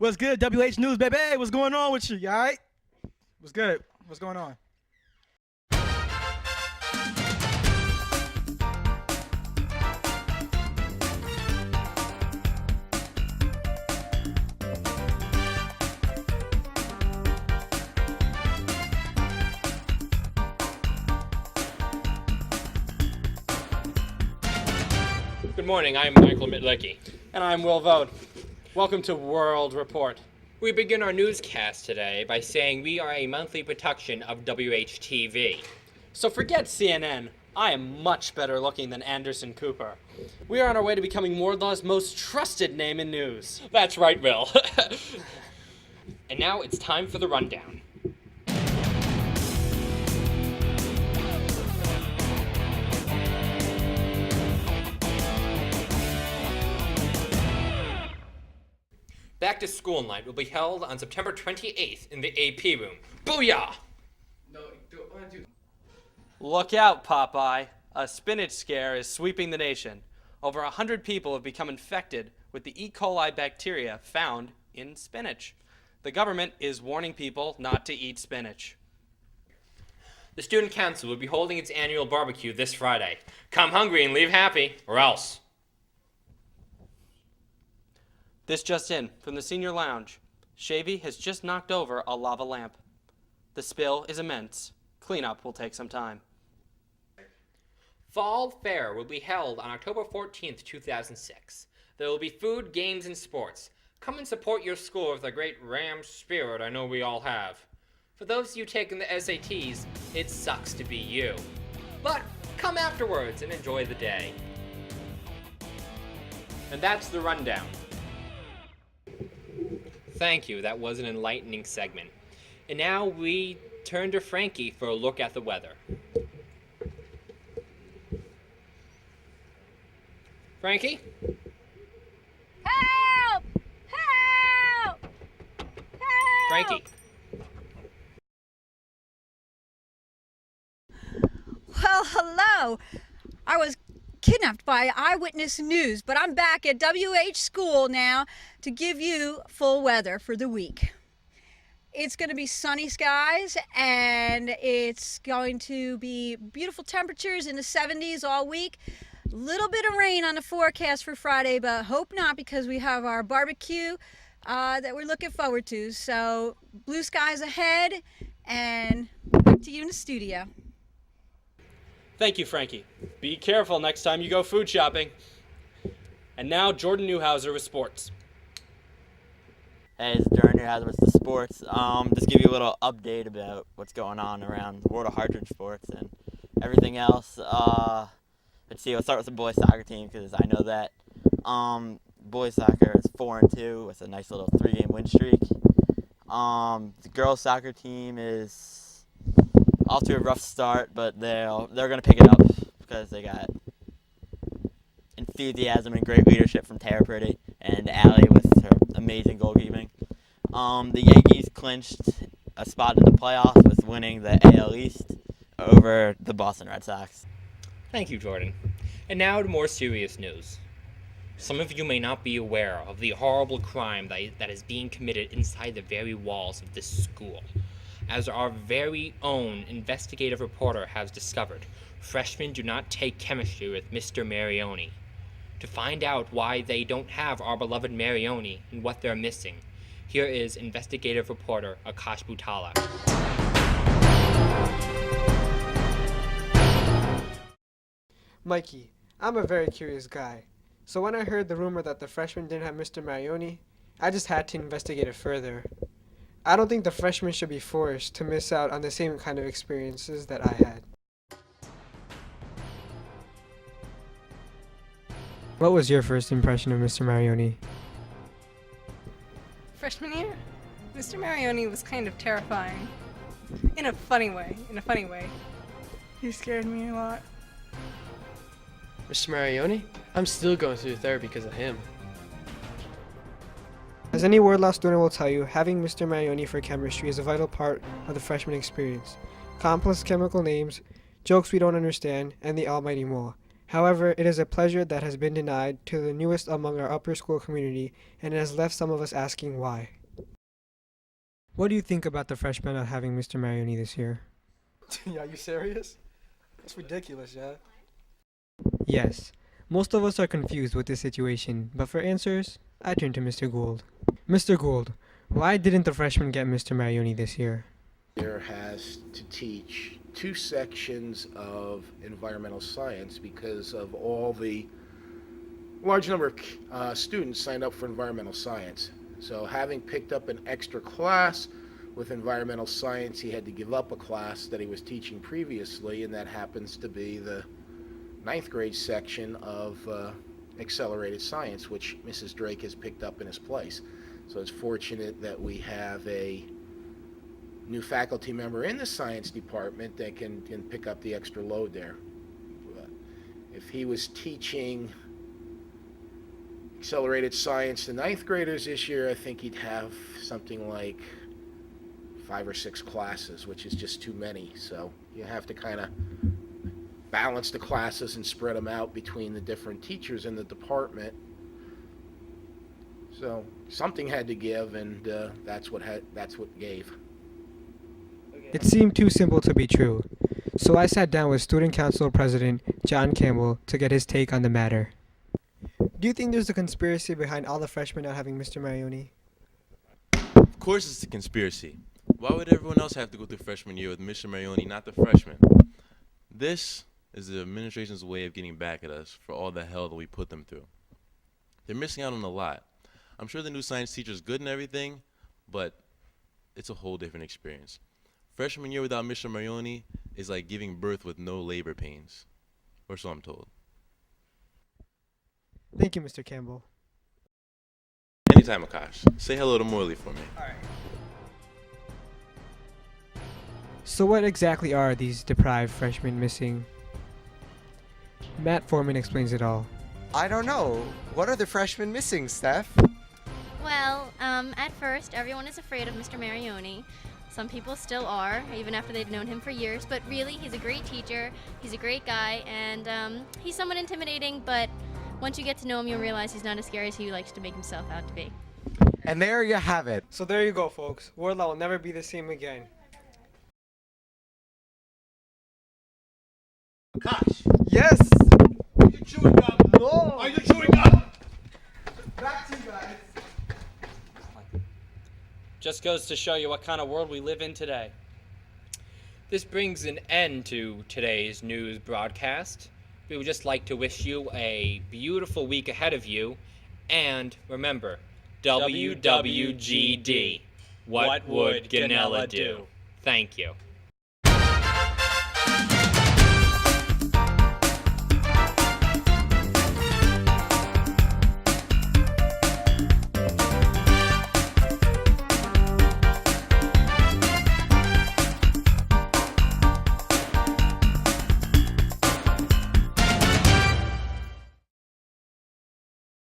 What's good, WH News, baby? Hey, what's going on with you? You all right? What's good? What's going on? Good morning, I'm Michael Mitlecki. And I'm Will Vode. Welcome to World Report. We begin our newscast today by saying we are a monthly production of Whtv. So forget CNN. I am much better looking than Anderson Cooper. We are on our way to becoming Wardlaw's most trusted name in news. That's right, Will. And now it's time for the rundown. Back to School Night will be held on September 28th in the AP room. Booyah! Look out, Popeye. A spinach scare is sweeping the nation. Over 100 people have become infected with the E. coli bacteria found in spinach. The government is warning people not to eat spinach. The Student Council will be holding its annual barbecue this Friday. Come hungry and leave happy, or else. This just in, from the senior lounge. Whtv has just knocked over a lava lamp. The spill is immense. Cleanup will take some time. Fall Fair will be held on October 14th, 2006. There will be food, games, and sports. Come and support your school with the great Ram spirit I know we all have. For those of you taking the SATs, it sucks to be you. But come afterwards and enjoy the day. And that's the rundown. Thank you, that was an enlightening segment. And now we turn to Frankie for a look at the weather. Frankie? Help! Help! Help! Frankie? Well, hello. I was kidnapped by Eyewitness News, but I'm back at WH School now to give you full weather for the week. It's going to be sunny skies and it's going to be beautiful temperatures in the 70s all week. A little bit of rain on the forecast for Friday, but hope not because we have our barbecue that we're looking forward to. So blue skies ahead, and back to you in the studio. Thank you, Frankie. Be careful next time you go food shopping. And now, Jordan Newhouser with sports. Hey, it's Jordan Newhouser with the sports. Just give you a little update about what's going on around the world of Hartridge sports and everything else. Let's see, we'll start with the boys soccer team because I know that. Boys soccer is 4-2 with a nice little 3-game win streak. The girls soccer team is off to a rough start, but they're going to pick it up because they got enthusiasm and great leadership from Tara Purdy and Allie with her amazing goalkeeping. The Yankees clinched a spot in the playoffs with winning the AL East over the Boston Red Sox. Thank you, Jordan. And now to more serious news. Some of you may not be aware of the horrible crime that is being committed inside the very walls of this school. As our very own investigative reporter has discovered, freshmen do not take chemistry with Mr. Marioni. To find out why they don't have our beloved Marioni and what they're missing, here is investigative reporter Akash Butala. Mikey, I'm a very curious guy. So when I heard the rumor that the freshmen didn't have Mr. Marioni, I just had to investigate it further. I don't think the freshmen should be forced to miss out on the same kind of experiences that I had. What was your first impression of Mr. Marioni? Freshman year, Mr. Marioni was kind of terrifying. In a funny way. He scared me a lot. Mr. Marioni? I'm still going through therapy because of him. As any Wardlaw student will tell you, having Mr. Marioni for chemistry is a vital part of the freshman experience. Complex chemical names, jokes we don't understand, and the almighty mole. However, it is a pleasure that has been denied to the newest among our upper school community, and it has left some of us asking why. What do you think about the freshmen not having Mr. Marioni this year? Are you serious? That's ridiculous, yeah. Yes, most of us are confused with this situation, but for answers, I turn to Mr. Gould. Mr. Gould, why didn't the freshmen get Mr. Marioni this year? There has to teach 2 sections of environmental science because of all the large number of students signed up for environmental science. So having picked up an extra class with environmental science, he had to give up a class that he was teaching previously, and that happens to be the 9th grade section of accelerated science, which Mrs. Drake has picked up in his place. So it's fortunate that we have a new faculty member in the science department that can pick up the extra load there. If he was teaching accelerated science to 9th graders this year, I think he'd have something like 5 or 6 classes, which is just too many. So you have to kind of balance the classes and spread them out between the different teachers in the department. So something had to give, and that's what gave. It seemed too simple to be true, so I sat down with Student Council President John Campbell to get his take on the matter. Do you think there's a conspiracy behind all the freshmen not having Mr. Marioni? Of course it's a conspiracy. Why would everyone else have to go through freshman year with Mr. Marioni, not the freshmen? This is the administration's way of getting back at us for all the hell that we put them through. They're missing out on a lot. I'm sure the new science teacher's good and everything, but it's a whole different experience. Freshman year without Mr. Marioni is like giving birth with no labor pains, or so I'm told. Thank you, Mr. Campbell. Anytime, Akash. Say hello to Morley for me. So what exactly are these deprived freshmen missing? Matt Foreman explains it all. I don't know. What are the freshmen missing, Steph? Well, at first, everyone is afraid of Mr. Marioni. Some people still are, even after they've known him for years. But really, he's a great teacher, he's a great guy, and he's somewhat intimidating, but once you get to know him, you'll realize he's not as scary as he likes to make himself out to be. And there you have it. So there you go, folks. Wardlaw will never be the same again. Gosh. Yes! Are you chewing gum? No! Are you chewing gum? Back to you guys. Just goes to show you what kind of world we live in today. This brings an end to today's news broadcast. We would just like to wish you a beautiful week ahead of you. And remember, WWGD. What would Ganella do? Thank you.